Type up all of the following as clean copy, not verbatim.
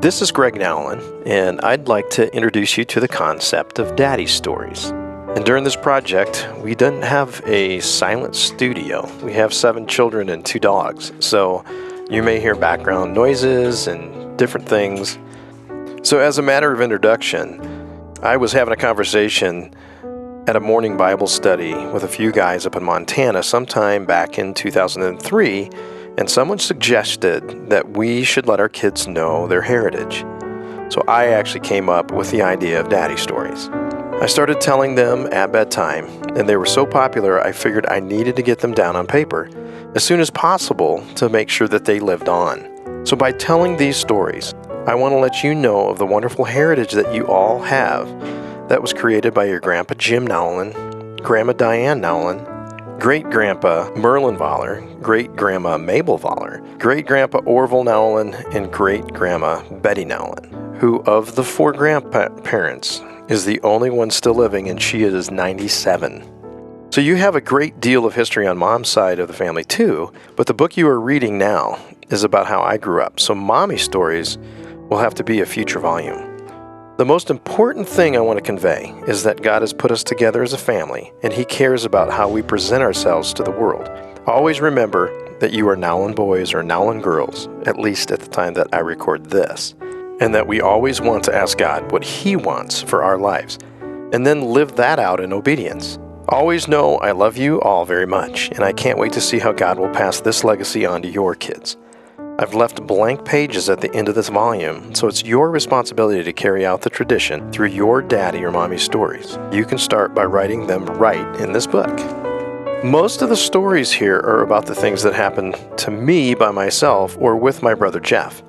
This is Greg Nowlin, and I'd like to introduce you to the concept of daddy stories. And during this project, we didn't have a silent studio. We have 7 children and 2 dogs, so you may hear background noises and different things. So as a matter of introduction, I was having a conversation at a morning Bible study with a few guys up in Montana sometime back in 2003, and someone suggested that we should let our kids know their heritage. So I actually came up with the idea of daddy stories. I started telling them at bedtime, and they were so popular I figured I needed to get them down on paper as soon as possible to make sure that they lived on. So by telling these stories, I want to let you know of the wonderful heritage that you all have that was created by your Grandpa Jim Nowlin, Grandma Diane Nowlin, Great-Grandpa Merlin Voller, Great-Grandma Mabel Voller, Great-Grandpa Orville Nowlin, and Great-Grandma Betty Nowlin, who of the 4 grandparents is the only one still living, and she is 97. So you have a great deal of history on Mom's side of the family too, but the book you are reading now is about how I grew up, so Mommy stories will have to be a future volume. The most important thing I want to convey is that God has put us together as a family, and He cares about how we present ourselves to the world. Always remember that you are Nowlin boys or Nowlin girls, at least at the time that I record this, and that we always want to ask God what He wants for our lives, and then live that out in obedience. Always know I love you all very much, and I can't wait to see how God will pass this legacy on to your kids. I've left blank pages at the end of this volume, so it's your responsibility to carry out the tradition through your daddy or mommy stories. You can start by writing them right in this book. Most of the stories here are about the things that happened to me by myself or with my brother Jeff.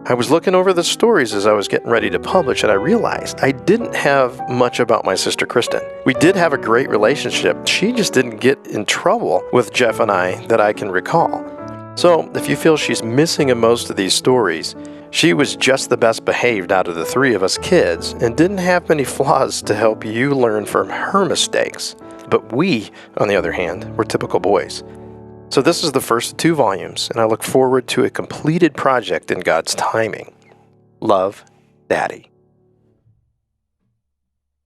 I was looking over the stories as I was getting ready to publish, and I realized I didn't have much about my sister Kristen. We did have a great relationship. She just didn't get in trouble with Jeff and I that I can recall. So, if you feel she's missing in most of these stories, she was just the best behaved out of the 3 of us kids and didn't have many flaws to help you learn from her mistakes. But we, on the other hand, were typical boys. So this is the first of 2 volumes, and I look forward to a completed project in God's timing. Love, Daddy.